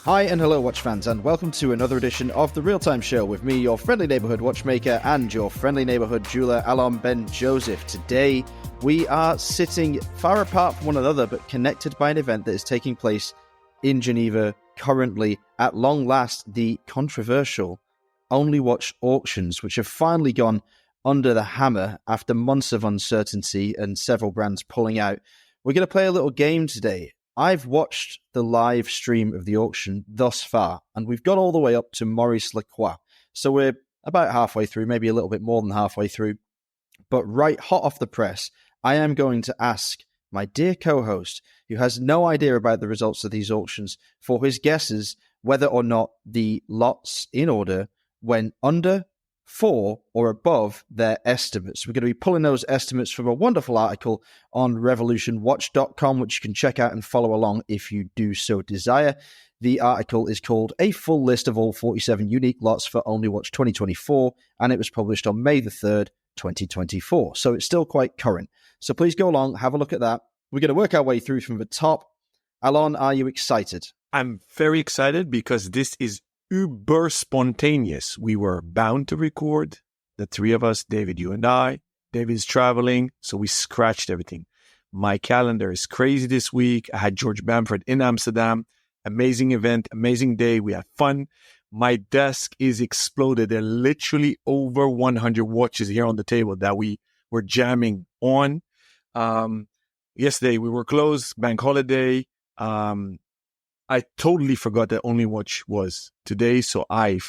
Hi and hello watch fans, and welcome to another edition of the Real Time Show with me, your friendly neighbourhood watchmaker and your friendly neighbourhood jeweller, Alon Ben Joseph. Today we are sitting far apart from one another but connected by an event that is taking place in Geneva currently. At long last, the controversial OnlyWatch auctions, which have finally gone under the hammer after months of uncertainty and several brands pulling out. We're going to play a little game today. I've watched the live stream of the auction thus far, and we've got all the way up to Maurice Lacroix. So we're about halfway through, maybe a little bit more than halfway through. But right hot off the press, I am going to ask my dear co-host, who has no idea about the results of these auctions, for his guesses whether or not the lots in order went under, for, or above their estimates. We're going to be pulling those estimates from a wonderful article on revolutionwatch.com, which you can check out and follow along if you do so desire. The article is called A Full List of All 47 Unique Lots for OnlyWatch 2024, and it was published on May the 3rd, 2024. So it's still quite current. So please go along, have a look at that. We're going to work our way through from the top. Alon, are you excited? I'm very excited because this is uber spontaneous. We were bound to record, the three of us, David, you and I. David's traveling, so we scratched everything. My calendar is crazy this week. I had George Bamford in Amsterdam. Amazing event, amazing day. We had fun. My desk is exploded. There are literally over 100 watches here on the table that we were jamming on. Yesterday we were closed, bank holiday. I totally forgot that OnlyWatch was today, so I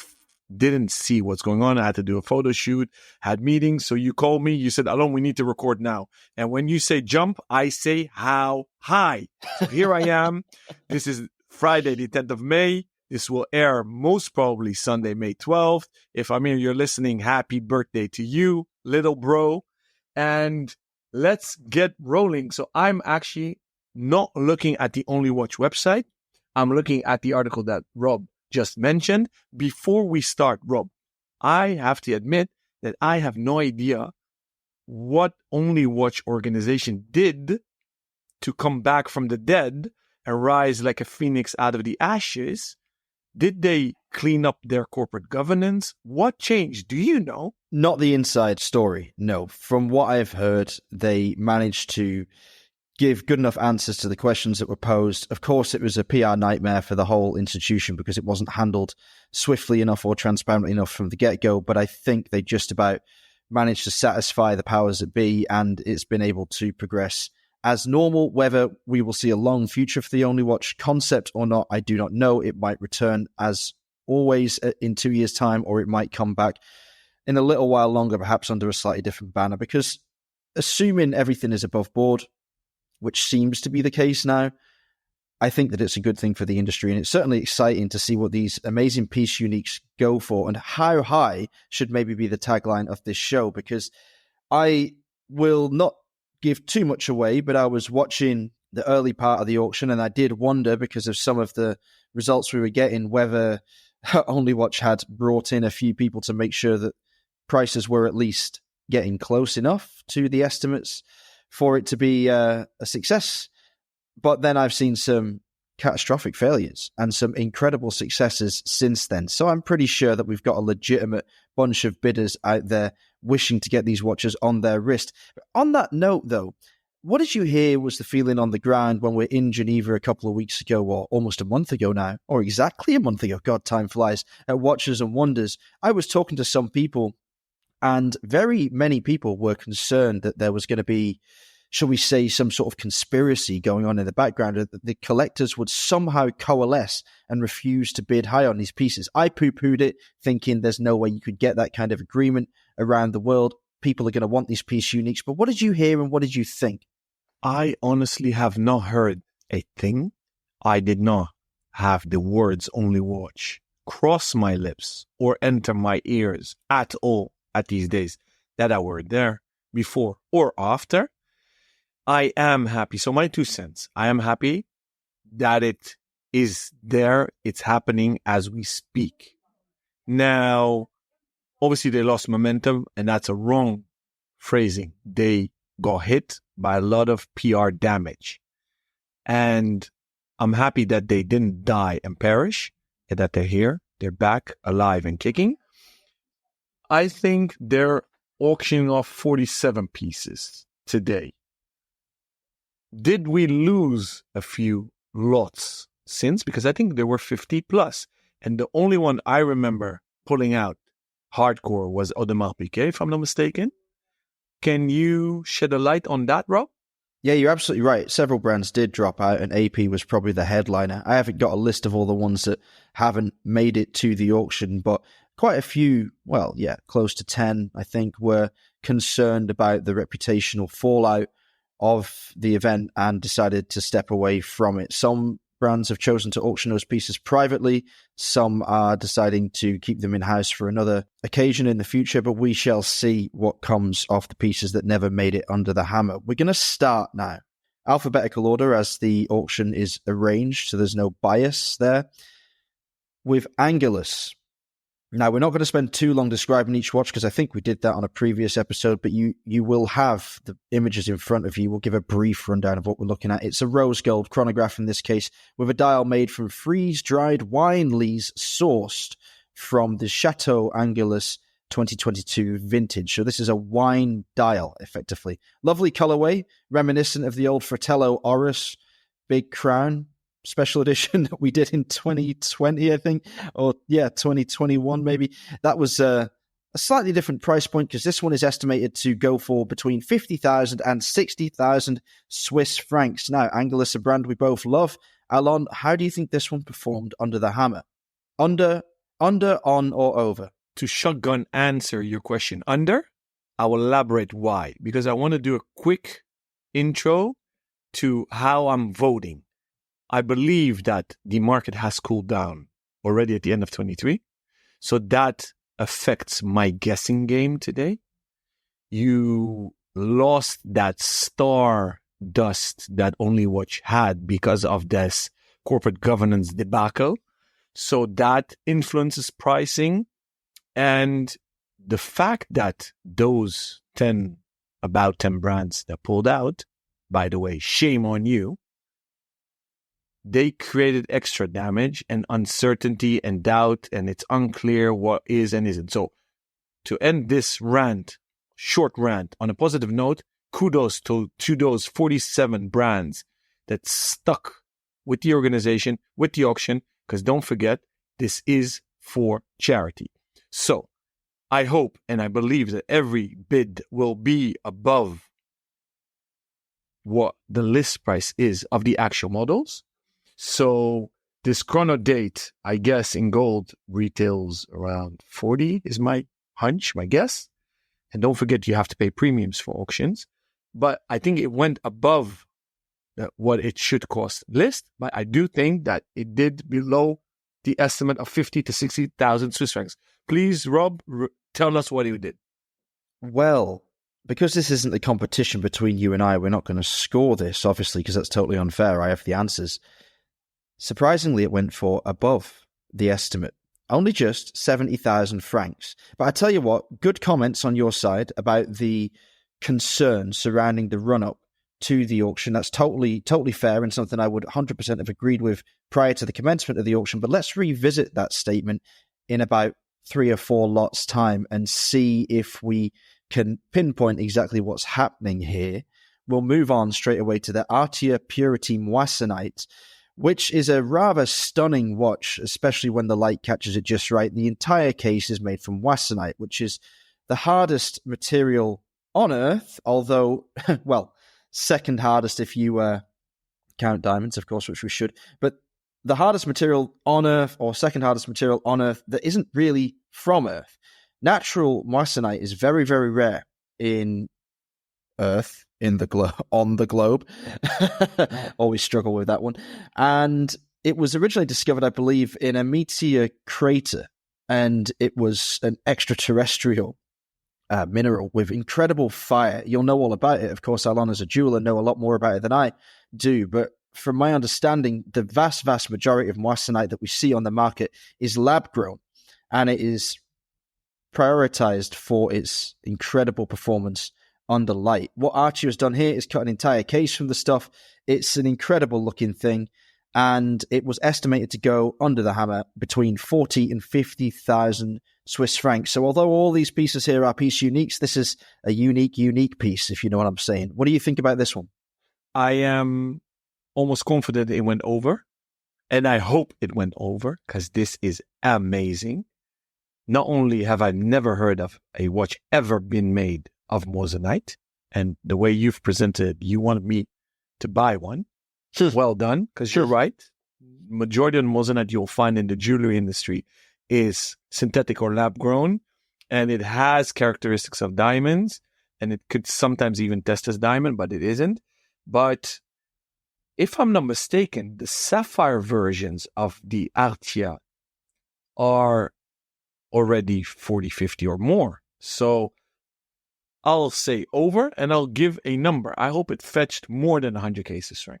didn't see what's going on. I had to do a photo shoot, had meetings. So you called me, you said, Alon, we need to record now. And when you say jump, I say how high. So here I am. This is Friday, the 10th of May. This will air most probably Sunday, May 12th. If I'm here, you're listening, happy birthday to you, little bro. And let's get rolling. So I'm actually not looking at the OnlyWatch website. I'm looking at the article that Rob just mentioned. Before we start, Rob, I have to admit that I have no idea what OnlyWatch organization did to come back from the dead and rise like a phoenix out of the ashes. Did they clean up their corporate governance? What changed? Do you know? Not the inside story, no. From what I've heard, they managed to give good enough answers to the questions that were posed. Of course, it was a PR nightmare for the whole institution because it wasn't handled swiftly enough or transparently enough from the get-go, but I think they just about managed to satisfy the powers that be, and it's been able to progress as normal. Whether we will see a long future for the OnlyWatch concept or not, I do not know. It might return as always in 2 years' time, or it might come back in a little while longer, perhaps under a slightly different banner, because assuming everything is above board, which seems to be the case now, I think that it's a good thing for the industry. And it's certainly exciting to see what these amazing piece uniques go for, and how high should maybe be the tagline of this show, because I will not give too much away, but I was watching the early part of the auction and I did wonder, because of some of the results we were getting, whether OnlyWatch had brought in a few people to make sure that prices were at least getting close enough to the estimates for it to be a success. But then I've seen some catastrophic failures and some incredible successes since then. So I'm pretty sure that we've got a legitimate bunch of bidders out there wishing to get these watches on their wrist. But on that note, though, what did you hear was the feeling on the ground when we're in Geneva a couple of weeks ago, or almost a month ago now, or exactly a month ago? God, time flies, at Watches and Wonders. I was talking to some people, and very many people were concerned that there was going to be, shall we say, some sort of conspiracy going on in the background, that the collectors would somehow coalesce and refuse to bid high on these pieces. I poo-pooed it, thinking there's no way you could get that kind of agreement around the world. People are going to want these piece uniques. But what did you hear and what did you think? I honestly have not heard a thing. I did not have the words OnlyWatch cross my lips or enter my ears at all at these days that I were there before or after. I am happy. So my 2 cents, I am happy that it is there. It's happening as we speak. Now, obviously they lost momentum, and that's a wrong phrasing. They got hit by a lot of PR damage. And I'm happy that they didn't die and perish, and that they're here. They're back, alive and kicking. I think they're auctioning off 47 pieces today. Did we lose a few lots since? Because I think there were 50 plus. And the only one I remember pulling out hardcore was Audemars Piguet, if I'm not mistaken. Can you shed a light on that, Rob? Yeah, you're absolutely right. Several brands did drop out, and AP was probably the headliner. I haven't got a list of all the ones that haven't made it to the auction, but quite a few, well, yeah, close to 10, I think, were concerned about the reputational fallout of the event and decided to step away from it. Some brands have chosen to auction those pieces privately. Some are deciding to keep them in-house for another occasion in the future, but we shall see what comes off the pieces that never made it under the hammer. We're going to start now. Alphabetical order as the auction is arranged, so there's no bias there. With Angelus. Now, we're not going to spend too long describing each watch because I think we did that on a previous episode, but you will have the images in front of you. We'll give a brief rundown of what we're looking at. It's a rose gold chronograph in this case with a dial made from freeze-dried wine lees sourced from the Chateau Angelus 2022 vintage. So this is a wine dial, effectively. Lovely colorway, reminiscent of the old Fratello Oris big crown special edition that we did in 2020, I think, or 2021 maybe. That was a slightly different price point because this one is estimated to go for between 50,000 and 60,000 Swiss francs. Now, Angelus, a brand we both love. Alon, how do you think this one performed under the hammer? Under, on, or over? To shotgun answer your question, under. I will elaborate why, because I want to do a quick intro to how I'm voting. I believe that the market has cooled down already at the end of 23. So that affects my guessing game today. You lost that star dust that Only Watch had because of this corporate governance debacle. So that influences pricing. And the fact that those about 10 brands that pulled out, by the way, shame on you, they created extra damage and uncertainty and doubt, and it's unclear what is and isn't. So to end this short rant, on a positive note, kudos to those 47 brands that stuck with the organization, with the auction, because don't forget, this is for charity. So I hope and I believe that every bid will be above what the list price is of the actual models. So this chrono date, I guess, in gold retails around 40 is my hunch, my guess. And don't forget, you have to pay premiums for auctions. But I think it went above what it should cost list. But I do think that it did below the estimate of 50 to 60,000 Swiss francs. Please, Rob, tell us what he did. Well, because this isn't the competition between you and I, we're not going to score this, obviously, because that's totally unfair. I have the answers. Surprisingly, it went for above the estimate, only just 70,000 francs. But I tell you what, good comments on your side about the concern surrounding the run-up to the auction. That's totally fair and something I would 100% have agreed with prior to the commencement of the auction. But let's revisit that statement in about 3 or 4 lots' time and see if we can pinpoint exactly what's happening here. We'll move on straight away to the Artia Purity Moissanite, which is a rather stunning watch, especially when the light catches it just right. The entire case is made from moissanite, which is the hardest material on Earth, although, well, second hardest if you count diamonds, of course, which we should. But the hardest material on Earth, or second hardest material on Earth, that isn't really from Earth. Natural moissanite is very, very rare in Earth, on the globe. Always struggle with that one. And it was originally discovered, I believe, in a meteor crater, and it was an extraterrestrial mineral with incredible fire. You'll know all about it. Of course, Alon, as a jeweler, know a lot more about it than I do, but from my understanding, the vast majority of moissanite that we see on the market is lab-grown, and it is prioritized for its incredible performance under light. What Artia has done here is cut an entire case from the stuff. It's an incredible looking thing, and it was estimated to go under the hammer between 40 and 50,000 Swiss francs. So although all these pieces here are piece uniques, this is a unique piece, if you know what I'm saying. What do you think about this one? I am almost confident it went over, and I hope it went over because this is amazing. Not only have I never heard of a watch ever been made of moissanite, and the way you've presented, you wanted me to buy one. Well done, because you're right. Majority of the moissanite you'll find in the jewelry industry is synthetic or lab grown, and it has characteristics of diamonds, and it could sometimes even test as diamond, but it isn't. But if I'm not mistaken, the sapphire versions of the Artia are already 40, 50 or more. So I'll say over, and I'll give a number. I hope it fetched more than 100K Swiss franc.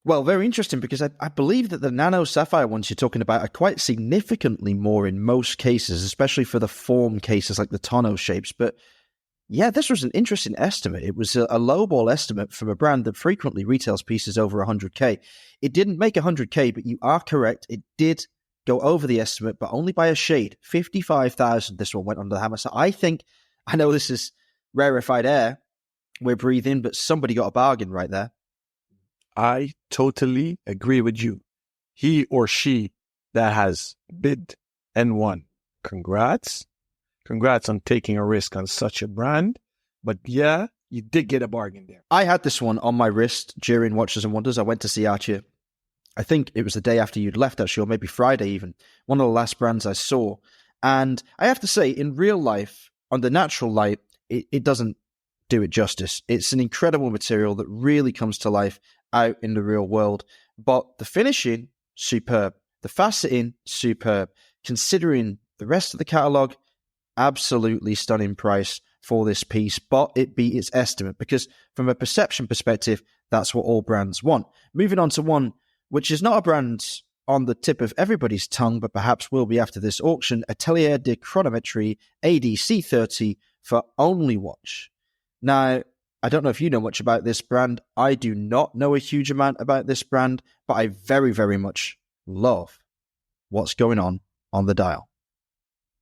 Well, very interesting, because I believe that the nano sapphire ones you're talking about are quite significantly more in most cases, especially for the form cases like the tonneau shapes. But yeah, this was an interesting estimate. It was a lowball estimate from a brand that frequently retails pieces over 100K. It didn't make 100K, but you are correct. It did go over the estimate, but only by a shade. 55,000, this one went under the hammer. So I know this is rarefied air we're breathing, but somebody got a bargain right there. I totally agree with you. He or she that has bid and won. Congrats. Congrats on taking a risk on such a brand. But yeah, you did get a bargain there. I had this one on my wrist during Watches and Wonders. I went to see Artia. I think it was the day after you'd left, actually, or maybe Friday even. One of the last brands I saw. And I have to say, in real life, on the natural light, it doesn't do it justice. It's an incredible material that really comes to life out in the real world. But the finishing, superb. The faceting, superb. Considering the rest of the catalogue, absolutely stunning price for this piece, but it beat its estimate, because from a perception perspective, that's what all brands want. Moving on to one which is not a brand on the tip of everybody's tongue, but perhaps will be after this auction, Atelier de Chronometrie ADC30 for Only Watch. Now, I don't know if you know much about this brand. I do not know a huge amount about this brand, but I very, very much love what's going on the dial.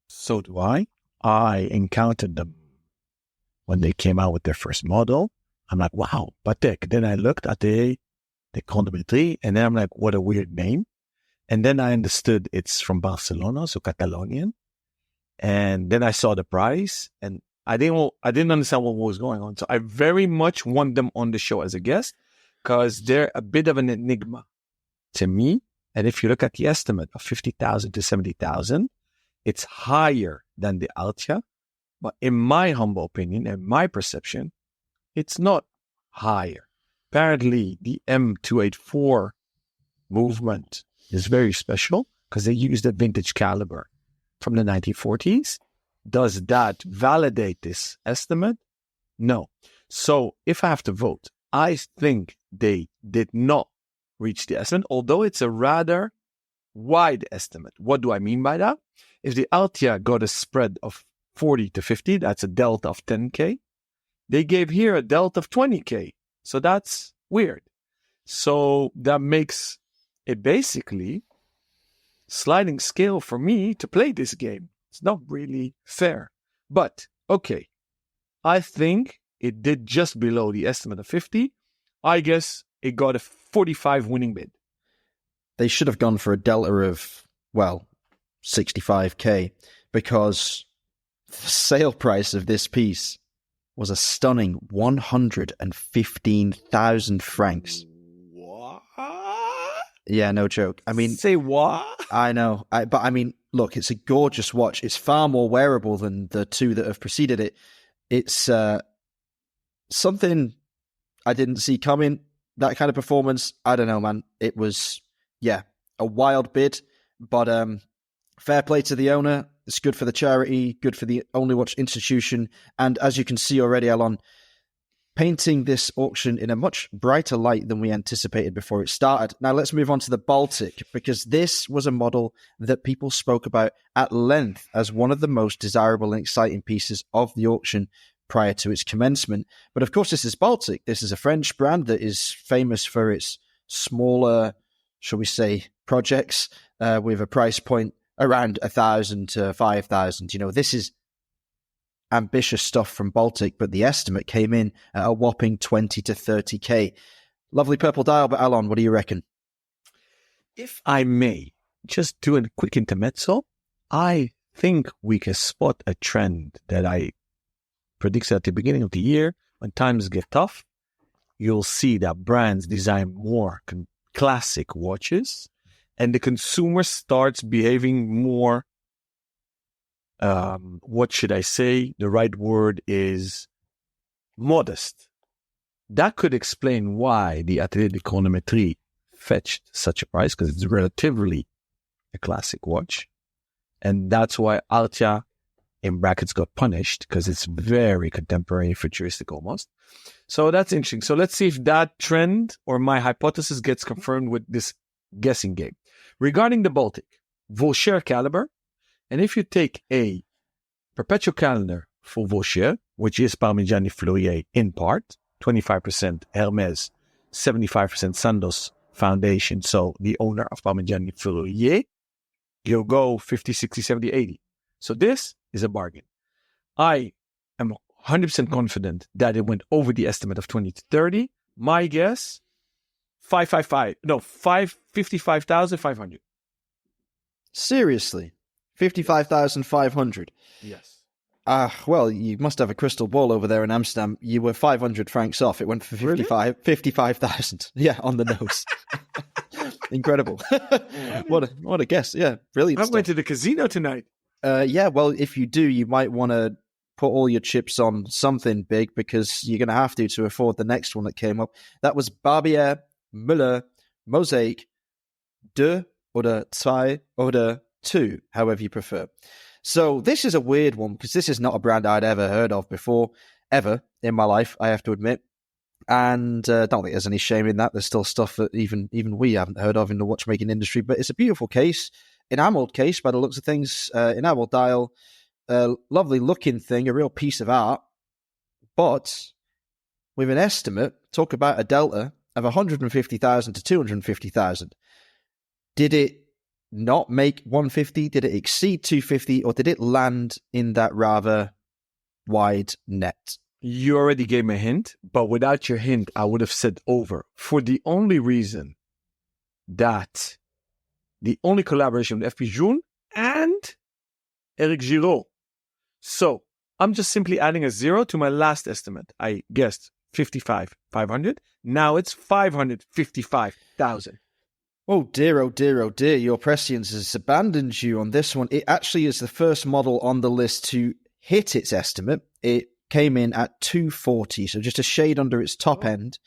So do I. I encountered them when they came out with their first model. I'm like, wow, Patek. Then I looked at the Chronometrie, and then I'm like, what a weird name. And then I understood it's from Barcelona, so Catalonian. And then I saw the price, and I didn't understand what was going on. So I very much want them on the show as a guest, because they're a bit of an enigma to me. And if you look at the estimate of 50,000 to 70,000, it's higher than the Artia. But in my humble opinion and my perception, it's not higher. Apparently, the M284 movement is very special because they used a vintage caliber from the 1940s. Does that validate this estimate? No. So if I have to vote, I think they did not reach the estimate, although it's a rather wide estimate. What do I mean by that? If the Artia got a spread of 40 to 50, that's a delta of 10K. They gave here a delta of 20K. So that's weird. So that makes it basically sliding scale for me to play this game. It's not really fair. But, okay, I think it did just below the estimate of 50. I guess it got a 45 winning bid. They should have gone for a delta of, 65K, because the sale price of this piece was a stunning 115,000 francs. What? Yeah, no joke. I mean, say what? I know, but I mean, look, it's a gorgeous watch. It's far more wearable than the two that have preceded it. It's something I didn't see coming. That kind of performance, I don't know, man. It was, a wild bid, but fair play to the owner. It's good for the charity, good for the Only Watch institution. And as you can see already, Alon, painting this auction in a much brighter light than we anticipated before it started. Now let's move on to the Baltic, because this was a model that people spoke about at length as one of the most desirable and exciting pieces of the auction prior to its commencement. But of course, this is Baltic. This is a French brand that is famous for its smaller, shall we say, projects with a price point around 1,000 to 5,000. This is ambitious stuff from Baltic, but the estimate came in at a whopping 20 to 30k. Lovely purple dial, but Alon, what do you reckon? If I may just do a quick intermezzo, I think we can spot a trend that I predicted at the beginning of the year. When times get tough, you'll see that brands design more classic watches, and the consumer starts behaving more, what should I say? The right word is modest. That could explain why the Atelier de Chronométrie fetched such a price, because it's relatively a classic watch. And that's why Altia, in brackets, got punished, because it's very contemporary, futuristic almost. So that's interesting. So let's see if that trend or my hypothesis gets confirmed with this guessing game. Regarding the Baltic, Vaucher caliber, and if you take a perpetual calendar for Vaucher, which is Parmigiani Fleurier in part, 25% Hermès, 75% Sandoz Foundation, so the owner of Parmigiani Fleurier, you'll go 50, 60, 70, 80. So this is a bargain. I am 100% confident that it went over the estimate of 20 to 30. My guess, 55,500. Seriously? 55,500? Yes. Well, you must have a crystal ball over there in Amsterdam. You were 500 francs off. It went for 55,000. Yeah, on the nose. Incredible. What a guess. Yeah, brilliant. I went to the casino tonight. Yeah, well, if you do, you might want to put all your chips on something big, because you're going to have to afford the next one that came up. That was Barbier, Müller, Mosaic, 2 oder 2 oder 2, however you prefer. So this is a weird one, because this is not a brand I'd ever heard of before, ever in my life, I have to admit. And I don't think there's any shame in that. There's still stuff that even we haven't heard of in the watchmaking industry. But it's a beautiful case, enameled case by the looks of things, enamel dial, lovely looking thing, a real piece of art. But with an estimate, talk about a delta of 150,000 to 250,000. Did it not make 150? Did it exceed 250? Or did it land in that rather wide net? You already gave me a hint, but without your hint, I would have said over, for the only reason that the only collaboration with FP Journe and Eric Giraud. So I'm just simply adding a 0 to my last estimate. I guessed 55,500. Now it's 555,000. Oh dear, oh dear, oh dear. Your prescience has abandoned you on this one. It actually is the first model on the list to hit its estimate. It came in at 240, so just a shade under its top end.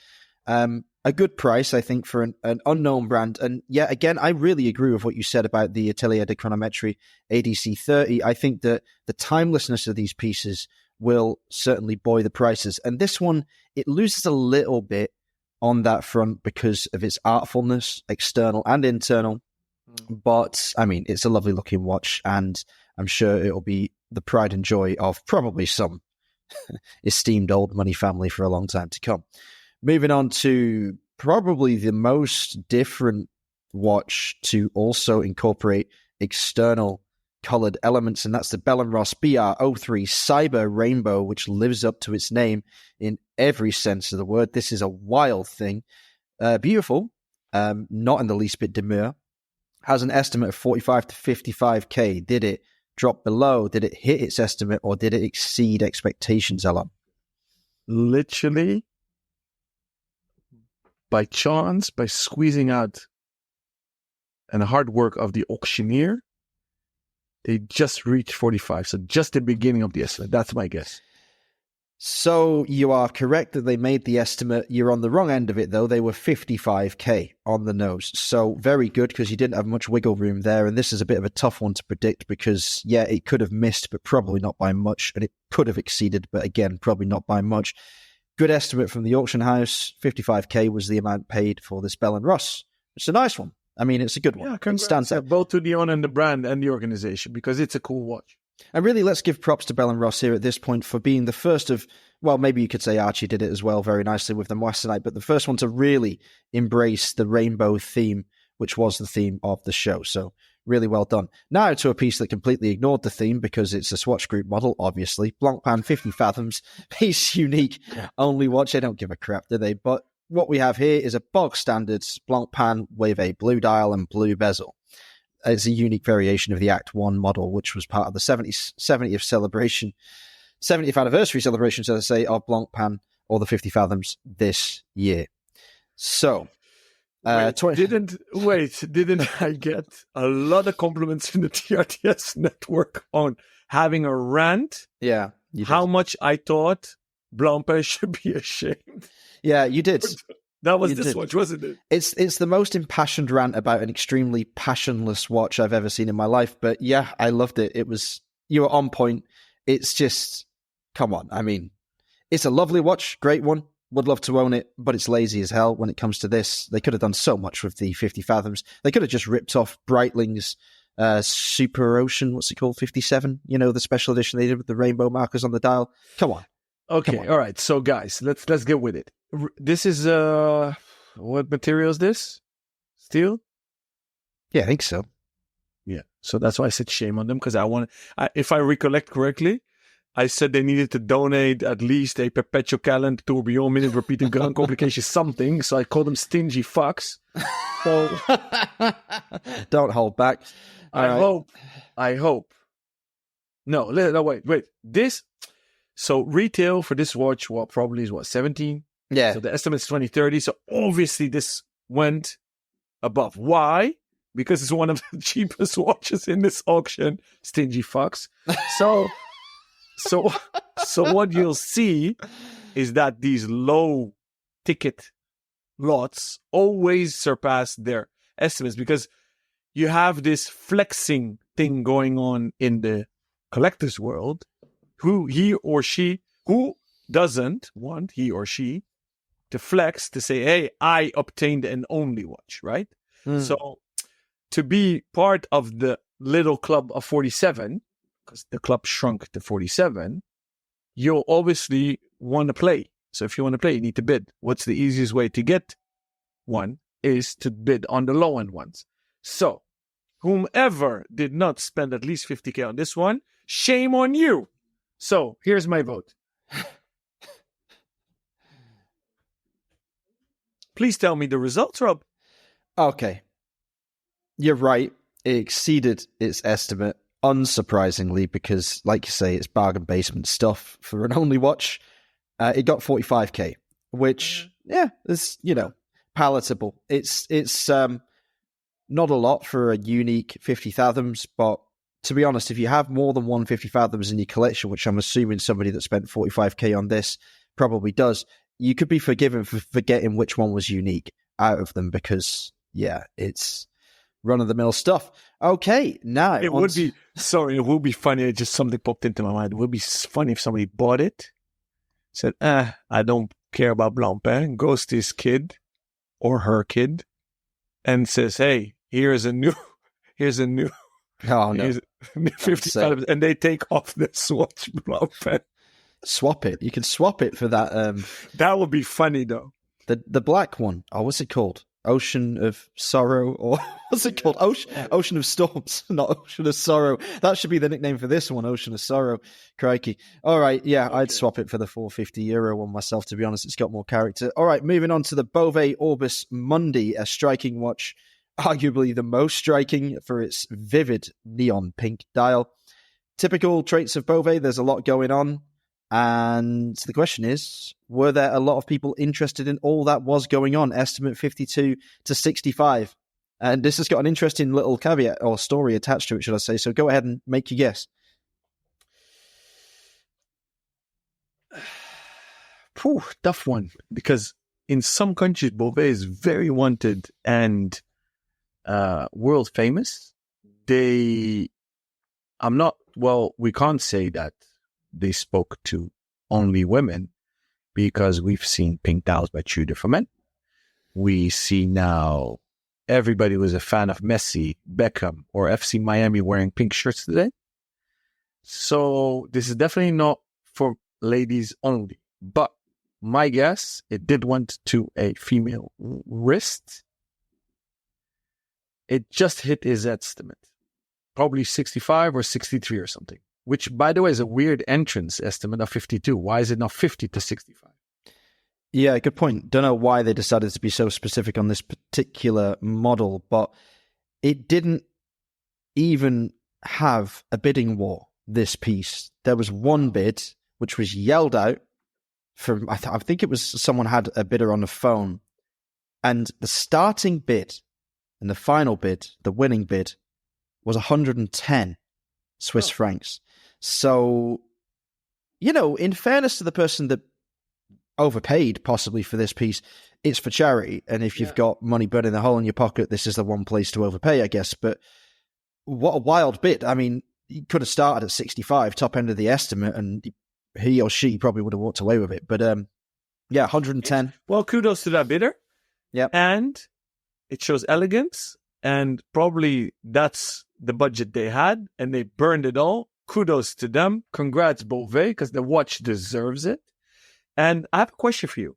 A good price, I think, for an unknown brand. And yeah, again, I really agree with what you said about the Atelier de Chronométrie ADC 30. I think that the timelessness of these pieces will certainly buoy the prices. And this one, it loses a little bit on that front because of its artfulness, external and internal. But, I mean, it's a lovely looking watch, and I'm sure it'll be the pride and joy of probably some esteemed old money family for a long time to come. Moving on to probably the most different watch to also incorporate external colored elements, and that's the Bell & Ross BR03 Cyber Rainbow, which lives up to its name in every sense of the word. This is a wild thing. Beautiful, not in the least bit demure. Has an estimate of 45 to 55k. Did it drop below? Did it hit its estimate, or did it exceed expectations, Alon? Literally, by chance, by squeezing out and the hard work of the auctioneer, they just reached 45. So just the beginning of the estimate. That's my guess. So you are correct that they made the estimate. You're on the wrong end of it, though. They were 55k on the nose. So very good, because you didn't have much wiggle room there. And this is a bit of a tough one to predict because, yeah, it could have missed, but probably not by much. And it could have exceeded, but again, probably not by much. Good estimate from the auction house. 55k was the amount paid for this Bell & Ross. It's a nice one. I mean, it's a good one. Yeah, it stands out. Both to the owner and the brand and the organization, because it's a cool watch. And really, let's give props to Bell & Ross here at this point for being the first of, well, maybe you could say Archie did it as well very nicely with the Moissanite, but the first one to really embrace the rainbow theme which was the theme of the show. So really well done. Now to a piece that completely ignored the theme because it's a Swatch Group model, obviously. Blancpain 50 Fathoms, piece unique, only watch. They don't give a crap, do they? But what we have here is a bog standard Blancpain with a blue dial and blue bezel. It's a unique variation of the Act 1 model, which was part of the 70th celebration, 70th anniversary celebration, so to say, of Blancpain or the 50 Fathoms this year. So, didn't I get a lot of compliments in the TRTS network on having a rant? Yeah. How much I thought Blancpain should be ashamed. Yeah, you did. That was this watch, wasn't it? It's the most impassioned rant about an extremely passionless watch I've ever seen in my life. But yeah, I loved it. You were on point. It's just, come on. I mean, it's a lovely watch, great one. Would love to own it, but it's lazy as hell when it comes to this. They could have done so much with the 50 Fathoms. They could have just ripped off Breitling's Super Ocean, what's it called, 57? You know, the special edition they did with the rainbow markers on the dial. Come on. Okay, all right. So guys, let's get with it. This is what material is this? Steel? Yeah, I think so. Yeah. So that's why I said shame on them, because if I recollect correctly, I said they needed to donate at least a perpetual calendar, tourbillon, minute repeating gun complication, something. So I called them stingy fucks. So don't hold back. I hope. No, wait. This. So retail for this watch, probably is 17? Yeah. So the estimate is 2030. So obviously this went above. Why? Because it's one of the cheapest watches in this auction. Stingy fucks. So what you'll see is that these low ticket lots always surpass their estimates, because you have this flexing thing going on in the collector's world. Who doesn't want he or she to flex, to say, hey, I obtained an only watch, right? So to be part of the little club of 47, because the club shrunk to 47, you'll obviously want to play. So if you want to play, you need to bid. What's the easiest way to get one is to bid on the low end ones. So whomever did not spend at least 50K on this one, shame on you. So here's my vote. Please tell me the results, Rob. Okay. You're right. It exceeded its estimate, unsurprisingly, because, like you say, it's bargain basement stuff for an only watch. It got 45K, which, is, palatable. It's not a lot for a unique 50 Fathoms, but to be honest, if you have more than 150 Fathoms in your collection, which I'm assuming somebody that spent 45K on this probably does, you could be forgiven for forgetting which one was unique out of them, because, it's run-of-the-mill stuff. Okay, now... It would be funny, just something popped into my mind. It would be funny if somebody bought it, said, I don't care about Blancpain, goes to his kid, or her kid, and says, hey, here's a new... Oh, no. 50 Fathoms, and they take off the Swatch Blancpain. Swap it. You can swap it for that. That would be funny, though. The black one. Oh, what's it called? Ocean of Sorrow, or what's it called? Ocean of Storms, not Ocean of Sorrow. That should be the nickname for this one, Ocean of Sorrow. Crikey. All right, okay. I'd swap it for the 450 euro one myself, to be honest. It's got more character. All right, moving on to the Bovet Orbis Mundi, a striking watch, arguably the most striking for its vivid neon pink dial. Typical traits of Bovet, there's a lot going on. And the question is, were there a lot of people interested in all that was going on? Estimate 52 to 65. And this has got an interesting little caveat or story attached to it, should I say. So go ahead and make your guess. Tough one. Because in some countries, Bovet is very wanted and world famous. We can't say that they spoke to only women, because we've seen pink dials by two different men. We see now everybody was a fan of Messi, Beckham, or FC Miami wearing pink shirts today. So this is definitely not for ladies only. But my guess, it did went to a female wrist. it just hit his estimate. Probably 65 or 63 or something. Which, by the way, is a weird entrance estimate of 52. Why is it not 50 to 65? Yeah, good point. Don't know why they decided to be so specific on this particular model, but it didn't even have a bidding war, this piece. There was one bid, which was yelled out from, I think it was someone had a bidder on the phone, and the starting bid and the final bid, the winning bid, was 110 Swiss francs. So, in fairness to the person that overpaid possibly for this piece, it's for charity. And if you've got money burning a hole in your pocket, this is the one place to overpay, I guess. But what a wild bid. I mean, he could have started at 65, top end of the estimate, and he or she probably would have walked away with it. But 110. Well, kudos to that bidder. Yeah. And it shows elegance, and probably that's the budget they had, and they burned it all. Kudos to them. Congrats, Beauvais, because the watch deserves it. And I have a question for you.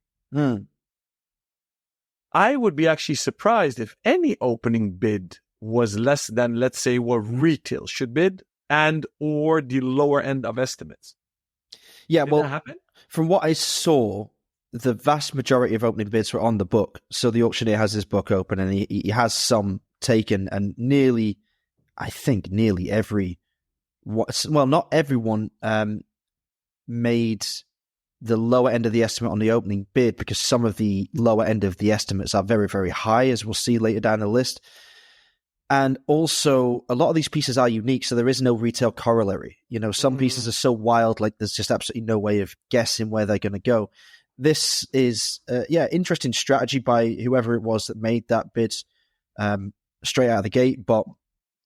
I would be actually surprised if any opening bid was less than, let's say, what retail should bid and or the lower end of estimates. Yeah, Did that happen? From what I saw, the vast majority of opening bids were on the book. So the auctioneer has his book open and he has some taken, and nearly every, not everyone made the lower end of the estimate on the opening bid, because some of the lower end of the estimates are very, very high, as we'll see later down the list. And also, a lot of these pieces are unique, so there is no retail corollary. Some pieces are so wild, like there's just absolutely no way of guessing where they're going to go. This is, interesting strategy by whoever it was that made that bid straight out of the gate, but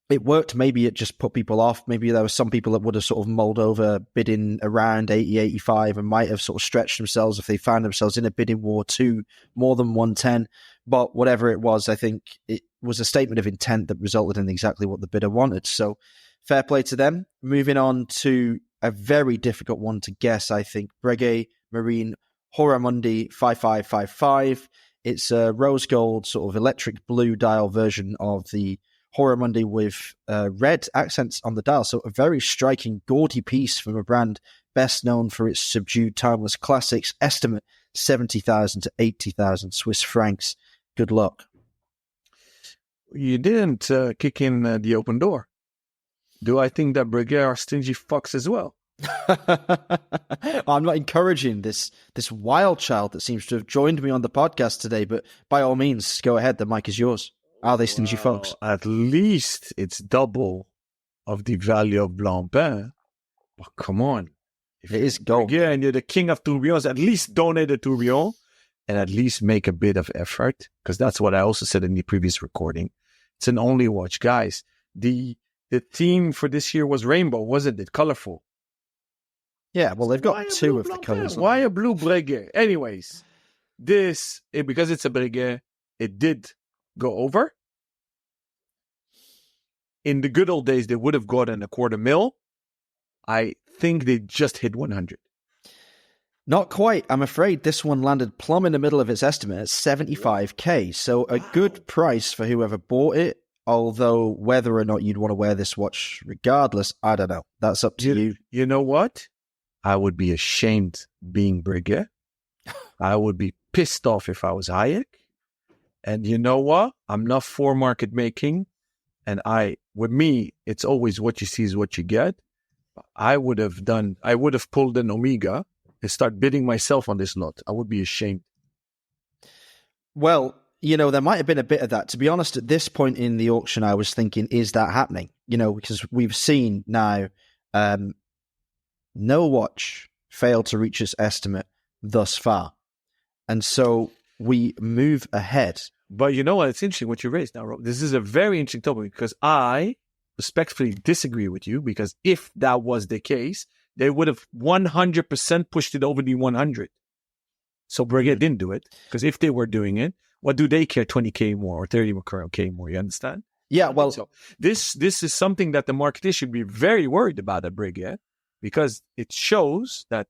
it worked. Maybe it just put people off. Maybe there were some people that would have sort of mulled over bidding around 80, 85 and might have sort of stretched themselves if they found themselves in a bidding war to more than 110. But whatever it was, I think it was a statement of intent that resulted in exactly what the bidder wanted. So fair play to them. Moving on to a very difficult one to guess, I think. Breguet Marine Horamundi 5555. It's a rose gold sort of electric blue dial version of the Horamundi with red accents on the dial. So a very striking, gaudy piece from a brand best known for its subdued, timeless classics. Estimate 70,000 to 80,000 Swiss francs. Good luck. You didn't kick in the open door. Do I think that Breguet are stingy fucks as well? I'm not encouraging this wild child that seems to have joined me on the podcast today, but by all means, go ahead. The mic is yours. Are they stingy folks? At least it's double of the value of Blancpain. But come on. If it is gold. Yeah, and you're the king of tourbillons, at least donate a tourbillon and at least make a bit of effort, because that's what I also said in the previous recording. It's an only watch. Guys, the theme for this year was rainbow, wasn't it? Colorful. Yeah, well, they've got two of the colors. Why a blue Breguet? Anyways, because it's a Breguet, it did go over. In the good old days, they would have gotten a $250,000. I think they just hit 100. Not quite. I'm afraid this one landed plumb in the middle of its estimate at 75k. So a good price for whoever bought it. Although whether or not you'd want to wear this watch regardless, I don't know. That's up to you. You know what? I would be ashamed being Breguet. I would be pissed off if I was Hayek. And you know what? I'm not for market making. And with me, it's always what you see is what you get. I would have pulled an Omega and start bidding myself on this lot. I would be ashamed. Well, there might have been a bit of that. To be honest, at this point in the auction, I was thinking, is that happening? Because we've seen now no watch failed to reach its estimate thus far. And so we move ahead. But you know what? It's interesting what you raised now, Rob. This is a very interesting topic because I respectfully disagree with you, because if that was the case, they would have 100% pushed it over the 100. So Breguet didn't do it, because if they were doing it, what do they care? 20k more or 30k more? You understand? Yeah, well, so this is something that the marketeer should be very worried about at Breguet, because it shows that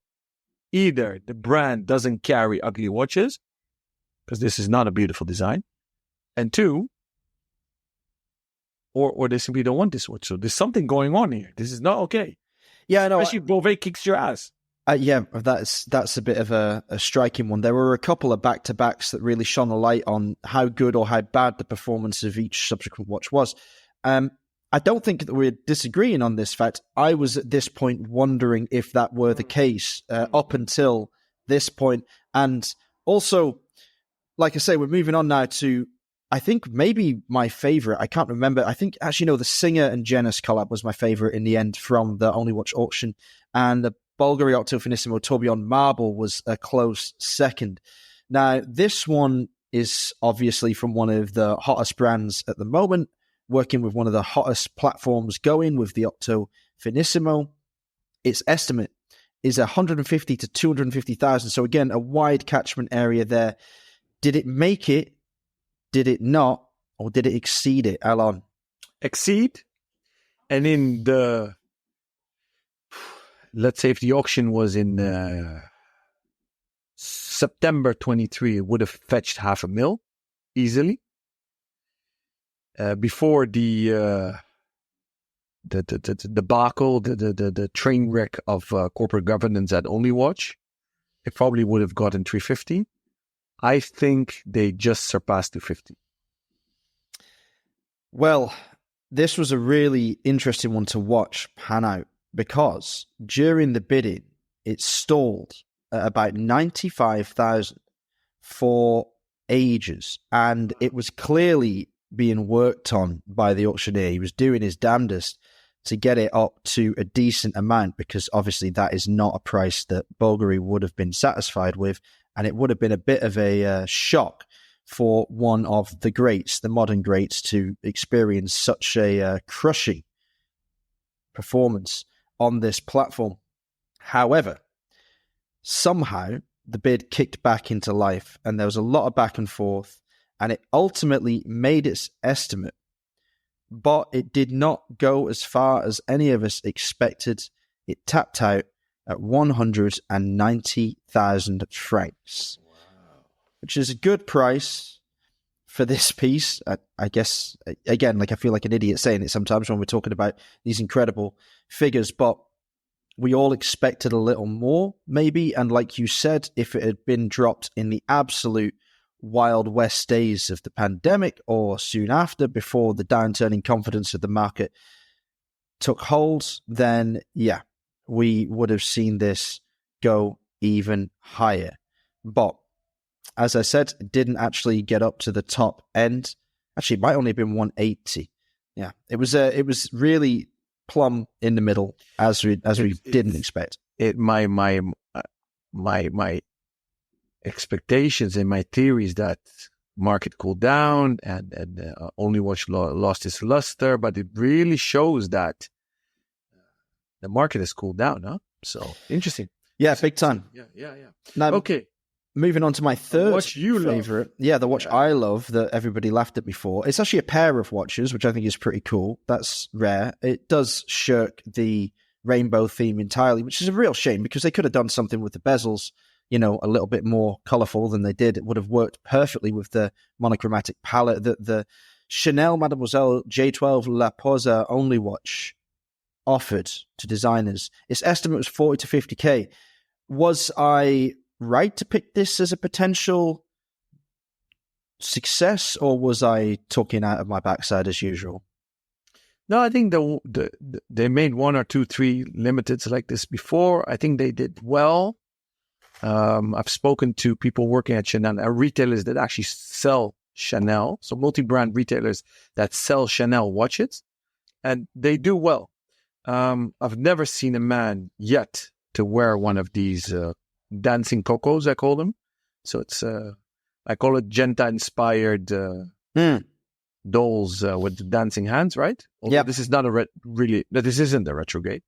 either the brand doesn't carry ugly watches, because this is not a beautiful design, and two, or they simply don't want this watch. So there's something going on here. This is not okay. Yeah, no, Especially if Beauvais kicks your ass. yeah, that's a bit of a striking one. There were a couple of back-to-backs that really shone a light on how good or how bad the performance of each subsequent watch was. I don't think that we're disagreeing on this fact. I was at this point wondering if that were the case up until this point. And also, like I say, we're moving on now to, I think, maybe my favorite. I can't remember. I think, actually, no, the Singer and Genus collab was my favorite in the end from the Only Watch auction. And the Bulgari Octo Finissimo Tourbillon Marble was a close second. Now, this one is obviously from one of the hottest brands at the moment, working with one of the hottest platforms going with the Octo Finissimo. Its estimate is 150 to 250,000. So again, a wide catchment area there. Did it make it? Did it not? Or did it exceed it, Alon? Exceed? And in the... Let's say if the auction was in September 23, it would have fetched $500,000 easily. Before the debacle, the train wreck of corporate governance at Only Watch, it probably would have gotten 350. I think they just surpassed 250. Well, this was a really interesting one to watch pan out, because during the bidding, it stalled at about 95,000 for ages. And it was clearly being worked on by the auctioneer. He was doing his damnedest to get it up to a decent amount, because obviously that is not a price that Bulgari would have been satisfied with. And it would have been a bit of a shock for one of the greats, the modern greats, to experience such a crushing performance on this platform. However, somehow the bid kicked back into life, and there was a lot of back and forth, and it ultimately made its estimate, but it did not go as far as any of us expected. It tapped out at 190,000 francs, which is a good price for this piece. I guess, again, like, I feel like an idiot saying it sometimes when we're talking about these incredible figures, but we all expected a little more, maybe. And like you said, if it had been dropped in the absolute Wild West days of the pandemic or soon after, before the downturn in confidence of the market took hold, then yeah, we would have seen this go even higher. But as I said, it didn't actually get up to the top end. Actually, it might only have been 180. Yeah, it was really plumb in the middle, as we didn't expect. My expectations and my theories that market cooled down and Only Watch lost its luster, but it really shows that the market has cooled down, huh? So interesting. Yeah, big time. Yeah. Now, okay. Moving on to my third watch you favorite. Yeah, the watch I love that everybody laughed at me for. It's actually a pair of watches, which I think is pretty cool. That's rare. It does shirk the rainbow theme entirely, which is a real shame, because they could have done something with the bezels, a little bit more colorful than they did. It would have worked perfectly with the monochromatic palette. The Chanel Mademoiselle J12 La Posa Only Watch offered to designers, its estimate was 40 to 50K. Was I right to pick this as a potential success, or was I talking out of my backside as usual? No, I think they made 1 or 2, 3 limiteds like this before. I think they did well. I've spoken to people working at Chanel, retailers that actually sell Chanel, so multi-brand retailers that sell Chanel watches, and they do well. I've never seen a man yet to wear one of these dancing cocos, I call them. So it's I call it Genta-inspired dolls with the dancing hands, right? Yeah. This is not this isn't a retrograde.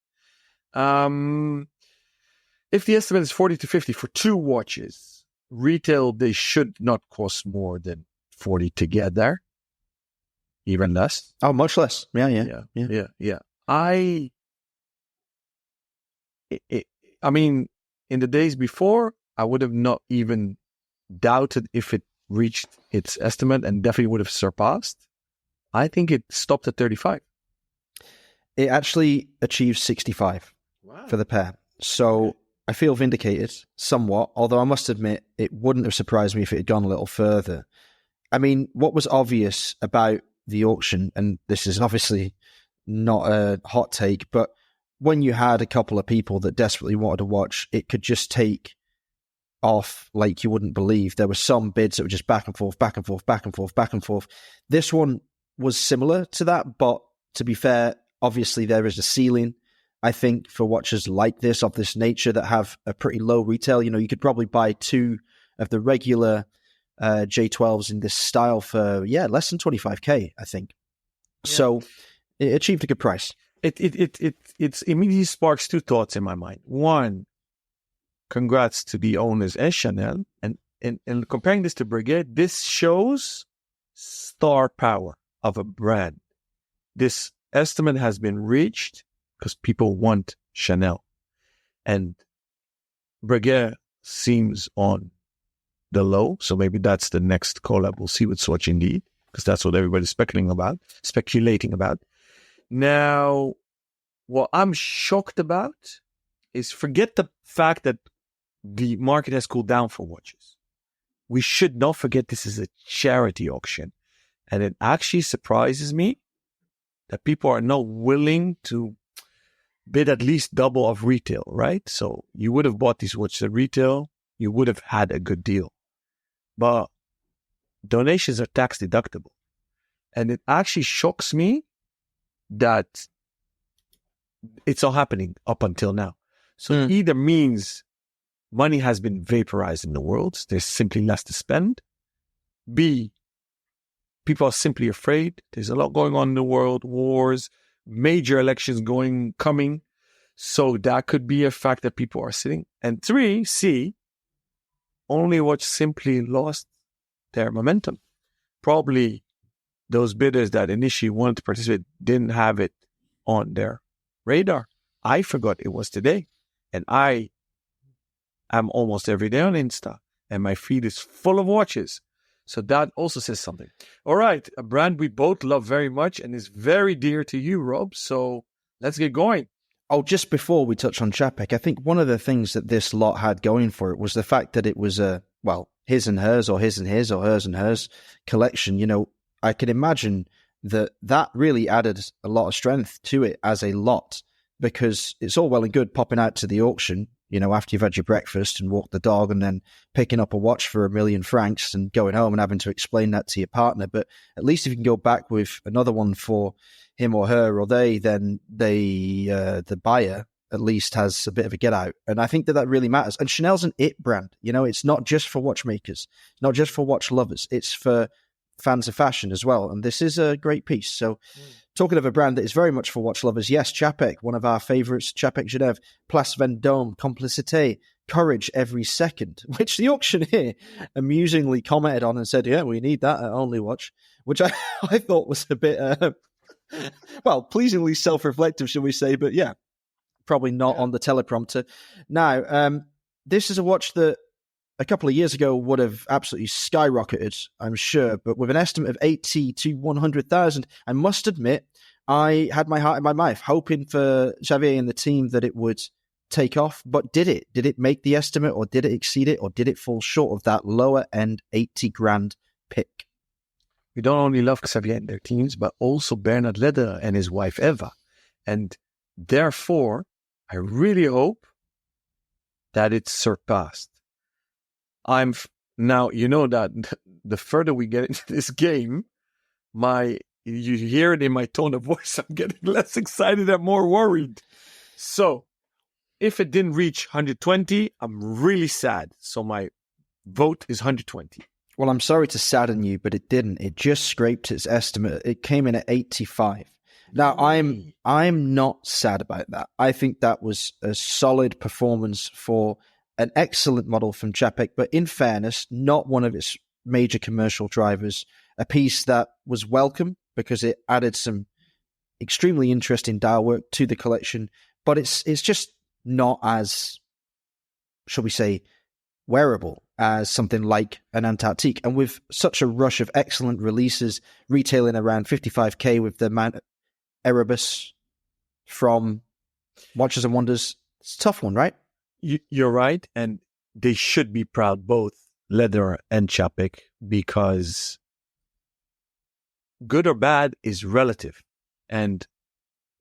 If the estimate is 40 to 50 for 2 watches, retail, they should not cost more than 40 to get there. Even less. Oh, much less. Yeah. I mean, in the days before, I would have not even doubted if it reached its estimate, and definitely would have surpassed. I think it stopped at 35. It actually achieved 65 for the pair. So I feel vindicated somewhat, although I must admit it wouldn't have surprised me if it had gone a little further. I mean, what was obvious about the auction, and this is obviously not a hot take, but when you had a couple of people that desperately wanted to watch, it could just take off like you wouldn't believe. There were some bids that were just back and forth, back and forth, back and forth, back and forth. This one was similar to that, but to be fair, obviously there is a ceiling, I think, for watches like this, of this nature, that have a pretty low retail. You know, you could probably buy 2 of the regular J12s in this style for, less than 25k, I think. Yeah. So it achieved a good price. It immediately sparks 2 thoughts in my mind. One, congrats to the owners and Chanel. And comparing this to Breguet, this shows star power of a brand. This estimate has been reached because people want Chanel. And Breguet seems on the low, so maybe that's the next collab we'll see with Swatch indeed, because that's what everybody's speculating about. Now, what I'm shocked about is, forget the fact that the market has cooled down for watches. We should not forget this is a charity auction. And it actually surprises me that people are not willing to bid at least double of retail, right? So you would have bought these watches at retail, you would have had a good deal. But donations are tax deductible. And it actually shocks me that it's all happening up until now. So either means money has been vaporized in the world, there's simply less to spend. B, people are simply afraid. There's a lot going on in the world, wars, major elections coming. So that could be a fact that people are sitting. And 3, C, only watch simply lost their momentum. Probably those bidders that initially wanted to participate didn't have it on their radar. I forgot it was today. And I am almost every day on Insta. And my feed is full of watches. So that also says something. All right. A brand we both love very much and is very dear to you, Rob. So let's get going. Oh, just before we touch on Chapek, I think one of the things that this lot had going for it was the fact that it was his and hers, or his and his, or hers and hers collection. You know, I can imagine that really added a lot of strength to it as a lot, because it's all well and good popping out to the auction, you know, after you've had your breakfast and walked the dog, and then picking up a watch for 1 million francs and going home and having to explain that to your partner. But at least if you can go back with another one for him or her or they, then the buyer at least has a bit of a get out. And I think that really matters. And Chanel's an it brand. You know, it's not just for watchmakers, not just for watch lovers. It's for fans of fashion as well. And this is a great piece. So talking of a brand that is very much for watch lovers, yes, Chapek, one of our favorites, Chapek Genève, Place Vendôme, Complicité, Courage Every Second, which the auctioneer amusingly commented on and said, yeah, we need that at Only Watch, which I thought was a bit, pleasingly self-reflective, shall we say, but yeah, probably not on the teleprompter. Now, this is a watch that a couple of years ago would have absolutely skyrocketed, I'm sure, but with an estimate of 80 to 100,000, I must admit, I had my heart in my mouth, hoping for Xavier and the team that it would take off. But did it? Did it make the estimate, or did it exceed it, or did it fall short of that lower end 80 grand pick? We don't only love Xavier and their teams, but also Bernard Lederer and his wife Eva. And therefore, I really hope that it's surpassed. Now, you know that the further we get into this game, you hear it in my tone of voice, I'm getting less excited and more worried. So, if it didn't reach 120, I'm really sad. So my vote is 120. Well, I'm sorry to sadden you, but it didn't. It just scraped its estimate. It came in at 85. Now, I'm not sad about that. I think that was a solid performance for an excellent model from Chapek, but in fairness, not one of its major commercial drivers. A piece that was welcome because it added some extremely interesting dial work to the collection, but it's just not as, shall we say, wearable as something like an Antarctique. And with such a rush of excellent releases, retailing around 55k with the Mount Erebus from Watches and Wonders, it's a tough one, right? You're right. And they should be proud, both Leather and Chapek, because good or bad is relative. And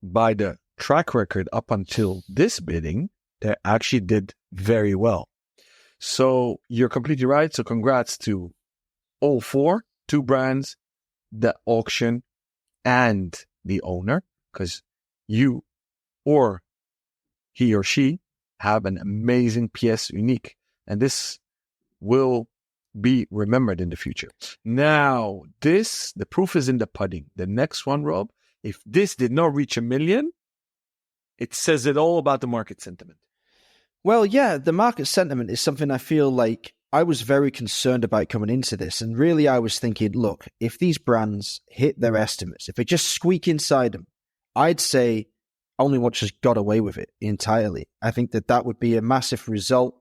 by the track record up until this bidding, they actually did very well. So you're completely right. So congrats to all four, two brands, the auction, and the owner, because you or he or she have an amazing pièce unique. And this will be remembered in the future. Now, the proof is in the pudding. The next one, Rob, if this did not reach 1 million, it says it all about the market sentiment. Well, yeah, the market sentiment is something I feel like I was very concerned about coming into this. And really, I was thinking, look, if these brands hit their estimates, if they just squeak inside them, I'd say Only Watches got away with it entirely. I think that would be a massive result.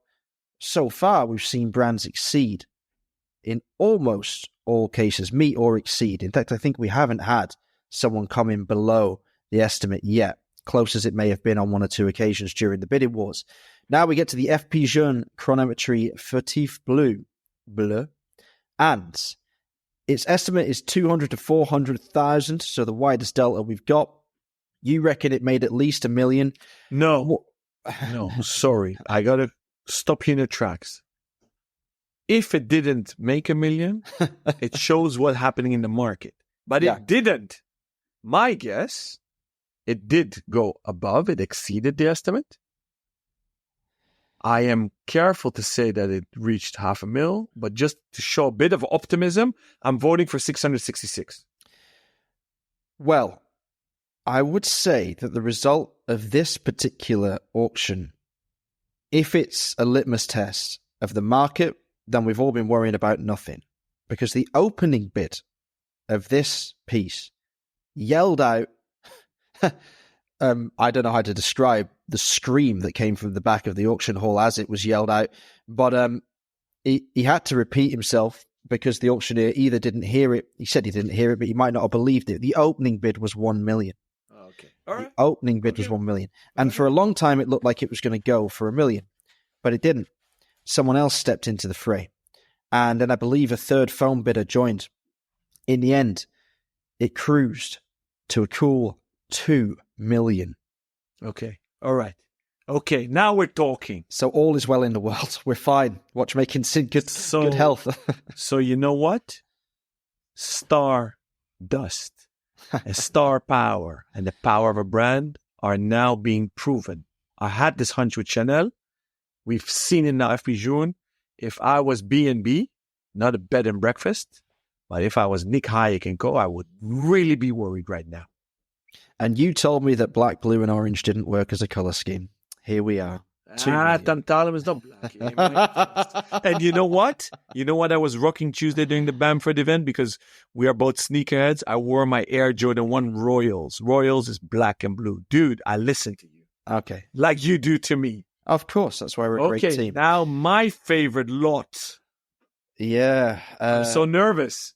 So far, we've seen brands exceed in almost all cases, meet or exceed. In fact, I think we haven't had someone come in below the estimate yet, close as it may have been on one or two occasions during the bidding wars. Now we get to the FP Jeune Chronometry Furtif Bleu, and its estimate is 200 to 400,000, so the widest delta we've got. You reckon it made at least 1 million? No, sorry. I got to stop you in the tracks. If it didn't make 1 million, it shows what's happening in the market. But it didn't. My guess, it did go above. It exceeded the estimate. I am careful to say that it reached 500,000, but just to show a bit of optimism, I'm voting for 666. Well, I would say that the result of this particular auction, if it's a litmus test of the market, then we've all been worrying about nothing. Because the opening bid of this piece yelled out, I don't know how to describe the scream that came from the back of the auction hall as it was yelled out, but he had to repeat himself because the auctioneer either didn't hear it, he said he didn't hear it, but he might not have believed it. The opening bid was 1 million. Okay. All right. The opening bid was 1 million. And for a long time, it looked like it was going to go for 1 million, but it didn't. Someone else stepped into the fray. And then I believe a third phone bidder joined. In the end, it cruised to a cool 2 million. Okay. All right. Okay. Now we're talking. So all is well in the world. We're fine. Watchmaking in good health. So you know what? Star dust, a star power, and the power of a brand are now being proven. I had this hunch with Chanel. We've seen it now, FP Jeune. If I was B&B, not a bed and breakfast, but if I was Nick Hayek & Co., I would really be worried right now. And you told me that black, blue, and orange didn't work as a color scheme. Here we are. Tantalum is not black. And you know what? You know what I was rocking Tuesday during the Bamford event? Because we are both sneakerheads. I wore my Air Jordan 1 Royals. Royals is black and blue. Dude, I listen to you. Okay. Like you do to me. Of course. That's why we're a great team. Now my favorite lot. Yeah. I'm so nervous.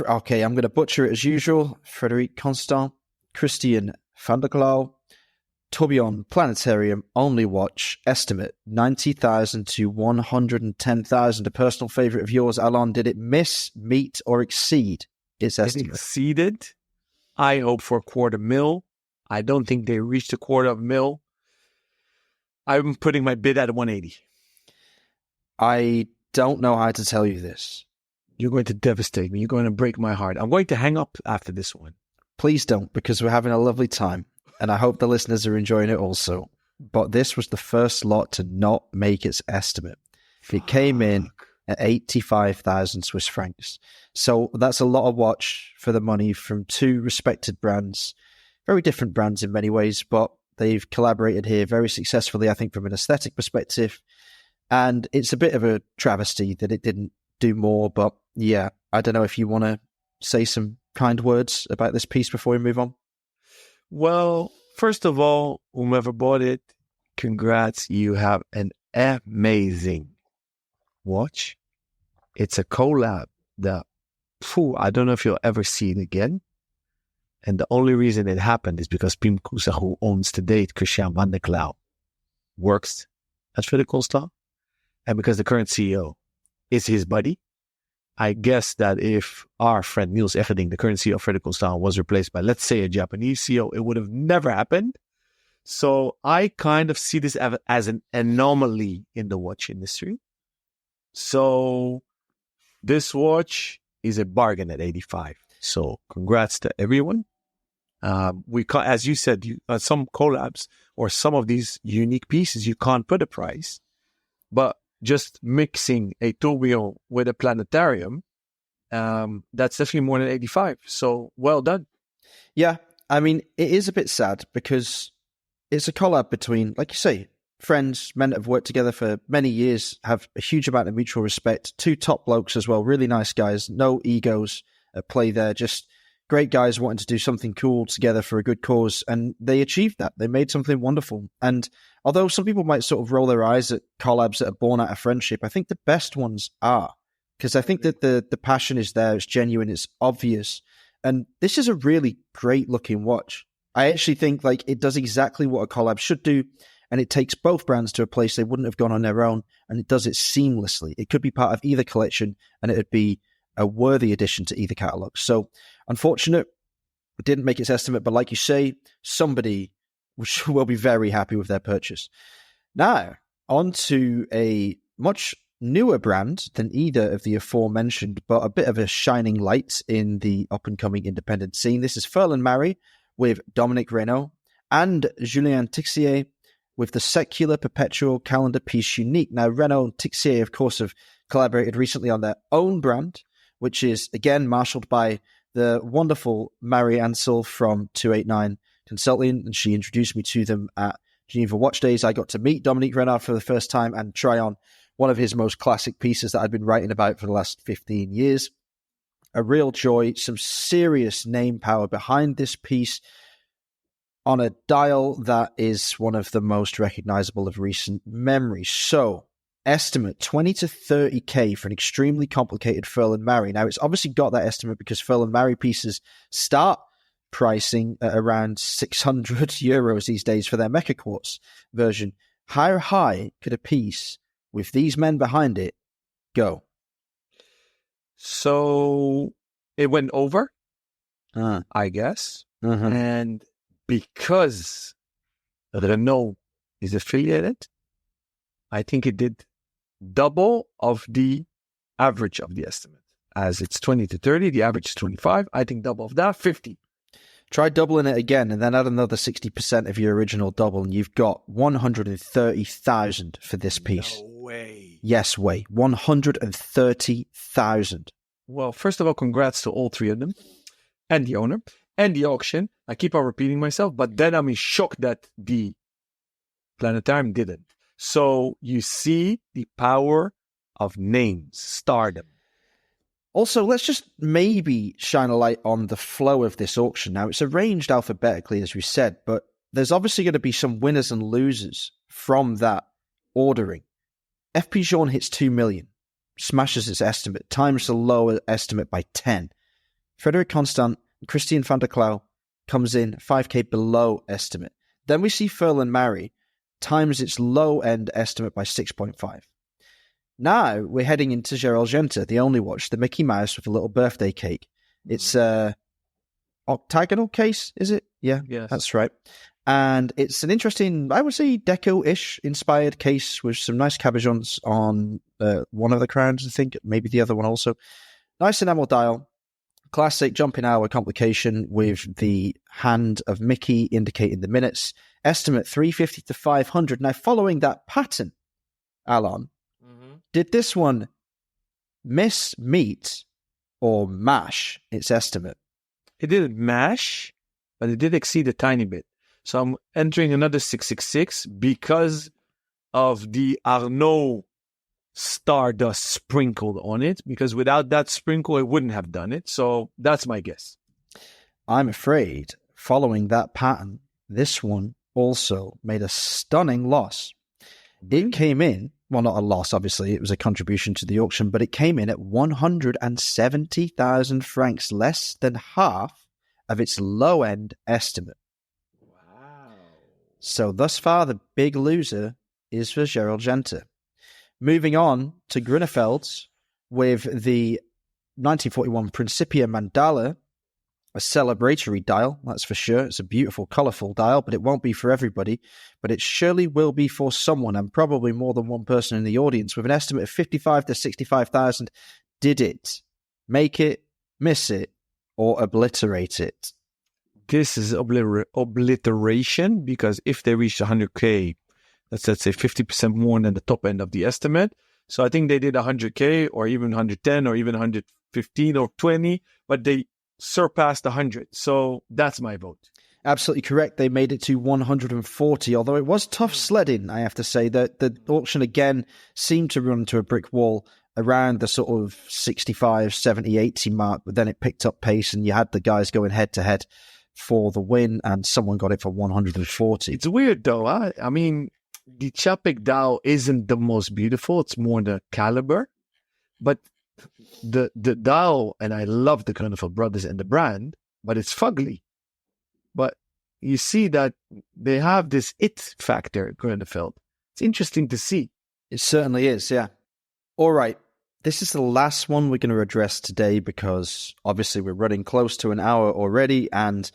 Okay, I'm going to butcher it as usual. Frederic Constant, Christian van der Klauw, Tourbillon Planetarium Only Watch, estimate 90,000 to 110,000. A personal favorite of yours, Alon. Did it miss, meet, or exceed its estimate? It exceeded. I hope for 250,000. I don't think they reached 250,000. I'm putting my bid at 180. I don't know how to tell you this. You're going to devastate me. You're going to break my heart. I'm going to hang up after this one. Please don't, because we're having a lovely time. And I hope the listeners are enjoying it also. But this was the first lot to not make its estimate. It came in at 85,000 Swiss francs. So that's a lot of watch for the money from two respected brands. Very different brands in many ways, but they've collaborated here very successfully, I think, from an aesthetic perspective. And it's a bit of a travesty that it didn't do more. But yeah, I don't know if you want to say some kind words about this piece before we move on. Well, first of all, whomever bought it, congrats. You have an amazing watch. It's a collab that, I don't know if you'll ever see it again. And the only reason it happened is because Pim Kusa, who owns to date Christian van der Klauw, works at Frederic Constant. And because the current CEO is his buddy, I guess that if our friend Niels Eggeding, the current CEO of Frederic Constant, was replaced by, let's say, a Japanese CEO, it would have never happened. So I kind of see this as an anomaly in the watch industry. So this watch is a bargain at 85. So congrats to everyone. As you said, some collabs or some of these unique pieces, you can't put a price. But just mixing a tourbillon with a planetarium, that's definitely more than 85. So well done. Yeah, I mean, it is a bit sad because it's a collab between, like you say, friends, men that have worked together for many years, have a huge amount of mutual respect. Two top blokes as well, really nice guys, no egos at play there, just great guys wanting to do something cool together for a good cause. And they achieved that. They made something wonderful. And although some people might sort of roll their eyes at collabs that are born out of friendship, I think the best ones are. Because I think that the passion is there, it's genuine, it's obvious. And this is a really great looking watch. I actually think like it does exactly what a collab should do. And it takes both brands to a place they wouldn't have gone on their own. And it does it seamlessly. It could be part of either collection and it would be a worthy addition to either catalog. So unfortunate, it didn't make its estimate. But like you say, somebody will be very happy with their purchase. Now, on to a much newer brand than either of the aforementioned, but a bit of a shining light in the up-and-coming independent scene. This is Ferland Marie with Dominique Renault and Julien Tixier with the Secular Perpetual Calendar Piece Unique. Now, Renault and Tixier, of course, have collaborated recently on their own brand, which is, again, marshaled by the wonderful Marie Ansel from 289 Consulting, and she introduced me to them at Geneva Watch Days. I got to meet Dominique Renault for the first time and try on one of his most classic pieces that I'd been writing about for the last 15 years. A real joy, some serious name power behind this piece on a dial that is one of the most recognizable of recent memory. So, estimate 20 to 30k for an extremely complicated Ferland Marie. Now, it's obviously got that estimate because Ferland Marie pieces start pricing at around 600 euros these days for their Mecha Quartz version. How high could a piece with these men behind it go? So it went over, I guess. And because Renault is affiliated, I think it did double of the average of the estimate. As it's 20 to 30, the average is 25. I think double of that, 50. Try doubling it again and then add another 60% of your original double and you've got 130,000 for this piece. No way. Yes, way. 130,000. Well, first of all, congrats to all three of them and the owner and the auction. I keep on repeating myself, but then I'm in shock that the planetarium didn't. So you see the power of names, stardom. Also, let's just maybe shine a light on the flow of this auction. Now, it's arranged alphabetically, as we said, but there's obviously going to be some winners and losers from that ordering. FP Journe hits 2 million, smashes its estimate, times the lower estimate by 10. Frederic Constant and Christian van der Klauw comes in 5k below estimate. Then we see Ferland Marie times its low-end estimate by 6.5. Now we're heading into Gerald Genta, the only watch, the Mickey Mouse with a little birthday cake. It's a octagonal case, is it? Yeah, yes, that's right. And it's an interesting, I would say, deco-ish inspired case with some nice cabochons on one of the crowns, I think, maybe the other one also. Nice enamel dial, classic jumping hour complication with the hand of Mickey indicating the minutes. Estimate 350 to 500. Now, following that pattern, Alon, did this one miss, meet, or mash its estimate? It didn't mash, but it did exceed a tiny bit. So I'm entering another 666 because of the Arnault stardust sprinkled on it, because without that sprinkle, it wouldn't have done it. So that's my guess. I'm afraid, following that pattern, this one also made a stunning loss. It came in well, not a loss, obviously. It was a contribution to the auction, but it came in at 170,000 francs, less than half of its low-end estimate. Wow. So thus far, the big loser is for Gerald Genter. Moving on to Grunefeld's with the 1941 Principia Mandala, a celebratory dial, that's for sure. It's a beautiful, colourful dial, but it won't be for everybody. But it surely will be for someone, and probably more than one person in the audience, with an estimate of 55 to 65,000. Did it make it, miss it, or obliterate it? This is obliteration, because if they reached 100K, let's say 50% more than the top end of the estimate. So I think they did 100K or even 110 or even 115 or 20, but they surpassed 100. So that's my vote. Absolutely correct. They made it to 140, although it was tough sledding, I have to say. That the auction again seemed to run into a brick wall around the sort of 65, 70, 80 mark, but then it picked up pace and you had the guys going head to head for the win, and someone got it for 140. It's weird though. Huh? I mean, the Chapek dial isn't the most beautiful. It's more the caliber, but the dial, and I love the Grunefeld brothers and the brand, but it's fugly. But you see that they have this it factor at Grunefeld. It's interesting to see. It certainly is, yeah. All right. This is the last one we're going to address today, because obviously we're running close to an hour already and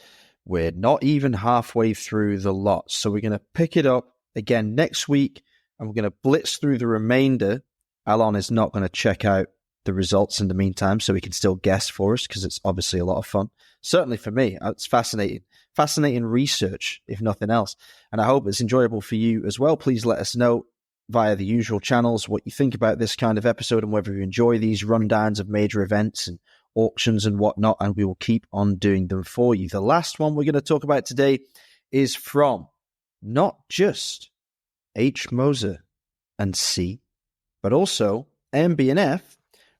we're not even halfway through the lot. So we're going to pick it up again next week and we're going to blitz through the remainder. Alon is not going to check out the results in the meantime, so he can still guess for us, because it's obviously a lot of fun. Certainly for me, it's fascinating research, if nothing else. And I hope it's enjoyable for you as well. Please let us know via the usual channels what you think about this kind of episode and whether you enjoy these rundowns of major events and auctions and whatnot, and we will keep on doing them for you. The last one we're going to talk about today is from not just H. Moser and C, but also MB&F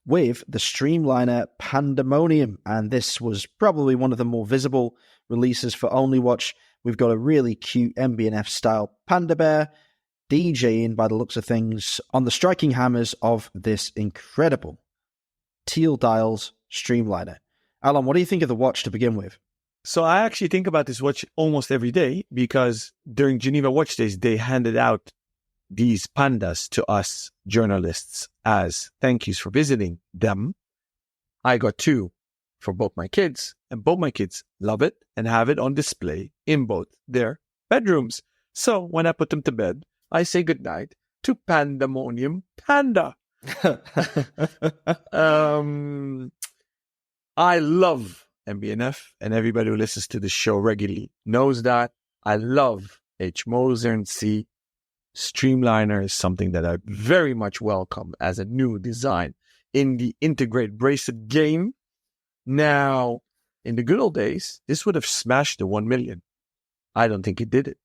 with the Streamliner Pandemonium. And this was probably one of the more visible releases for OnlyWatch. We've got a really cute MB&F style Panda Bear DJing, by the looks of things, on the striking hammers of this incredible teal dials Streamliner. Alon, what do you think of the watch to begin with? So I actually think about this watch almost every day, because during Geneva Watch Days, they handed out these pandas to us journalists as thank yous for visiting them. I got 2 for both my kids, and both my kids love it and have it on display in both their bedrooms. So when I put them to bed, I say goodnight to Pandemonium Panda. I love MB&F, and everybody who listens to the show regularly knows that. I love H. Moser and C. Streamliner is something that I very much welcome as a new design in the integrate bracelet game. Now, in the good old days, this would have smashed the 1 million. I don't think it did it.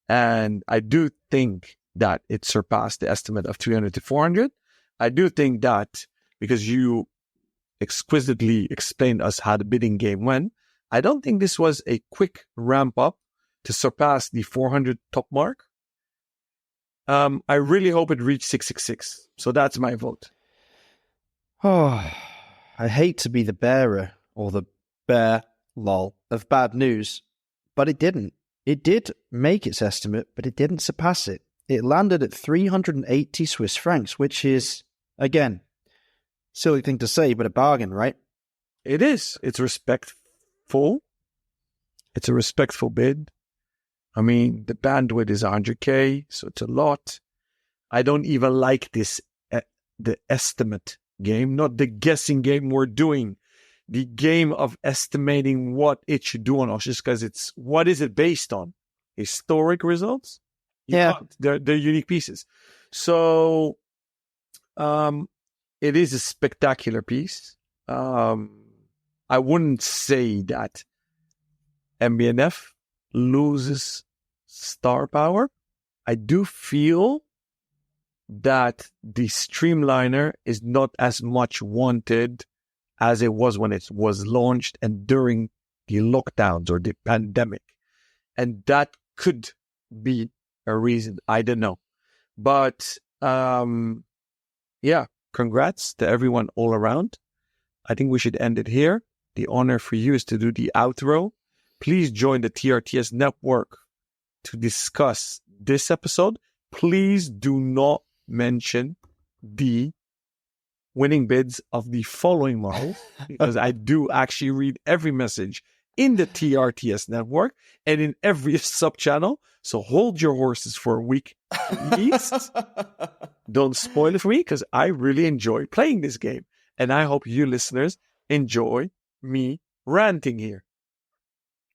And I do think that it surpassed the estimate of 300 to 400. I do think that, because you exquisitely explained us how the bidding game went, I don't think this was a quick ramp up to surpass the 400 top mark. I really hope it reached 666. So that's my vote. Oh, I hate to be the bearer, or the bear, lol, of bad news, but it didn't. It did make its estimate, but it didn't surpass it. It landed at 380 Swiss francs, which is, again, silly thing to say, but a bargain, right? It is. It's respectful. It's a respectful bid. I mean, the bandwidth is 100K, so it's a lot. I don't even like this, the estimate game, not the guessing game we're doing. The game of estimating what it should do on auctions, because it's, what is it based on? Historic results? Yeah. They're unique pieces. So, it is a spectacular piece. I wouldn't say that MB&F loses star power. I do feel that the Streamliner is not as much wanted as it was when it was launched and during the lockdowns or the pandemic. And that could be a reason. I don't know. But Yeah, congrats to everyone all around. I think we should end it here. The honor for you is to do the outro. Please join the TRTS network to discuss this episode. Please do not mention the winning bids of the following model, because I do actually read every message in the TRTS network and in every sub-channel. So hold your horses for a week at least. Don't spoil it for me, because I really enjoy playing this game. And I hope you listeners enjoy me ranting here.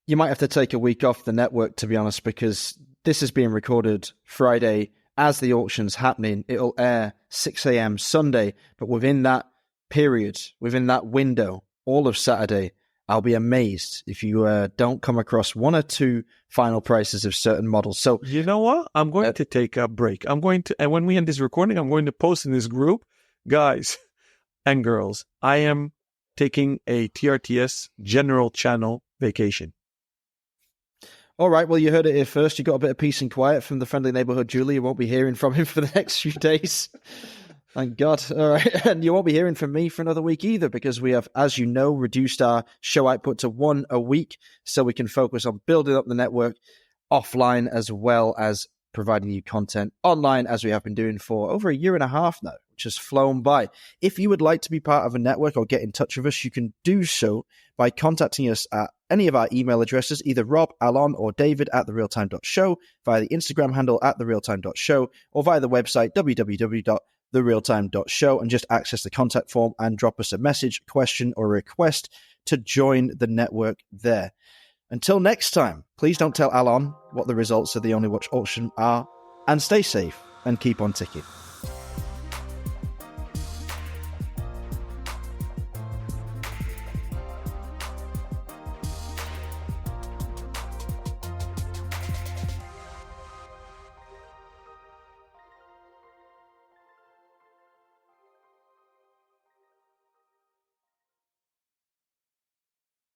You might have to take a week off the network, to be honest, because this is being recorded Friday as the auction's happening. It'll air 6 a.m. Sunday, but within that period, within that window, all of Saturday, I'll be amazed if you don't come across one or two final prices of certain models. So you know what? I'm going to take a break. And when we end this recording, I'm going to post in this group, guys and girls, I am taking a TRTS general channel vacation. All right, well, you heard it here first. You got a bit of peace and quiet from the friendly neighborhood Julie. You won't be hearing from him for the next few days. Thank God. All right. And you won't be hearing from me for another week either, because we have, as you know, reduced our show output to one a week so we can focus on building up the network offline as well as providing you content online, as we have been doing for over a year and a half now, which has flown by. If you would like to be part of a network or get in touch with us, you can do so by contacting us at any of our email addresses, either Rob, Alon, or David at therealtime.show, via the Instagram handle at therealtime.show, or via the website www.therealtime.show, and just access the contact form and drop us a message, question, or request to join the network there. Until next time, please don't tell Alon what the results of the Only Watch auction are, and stay safe and keep on ticking.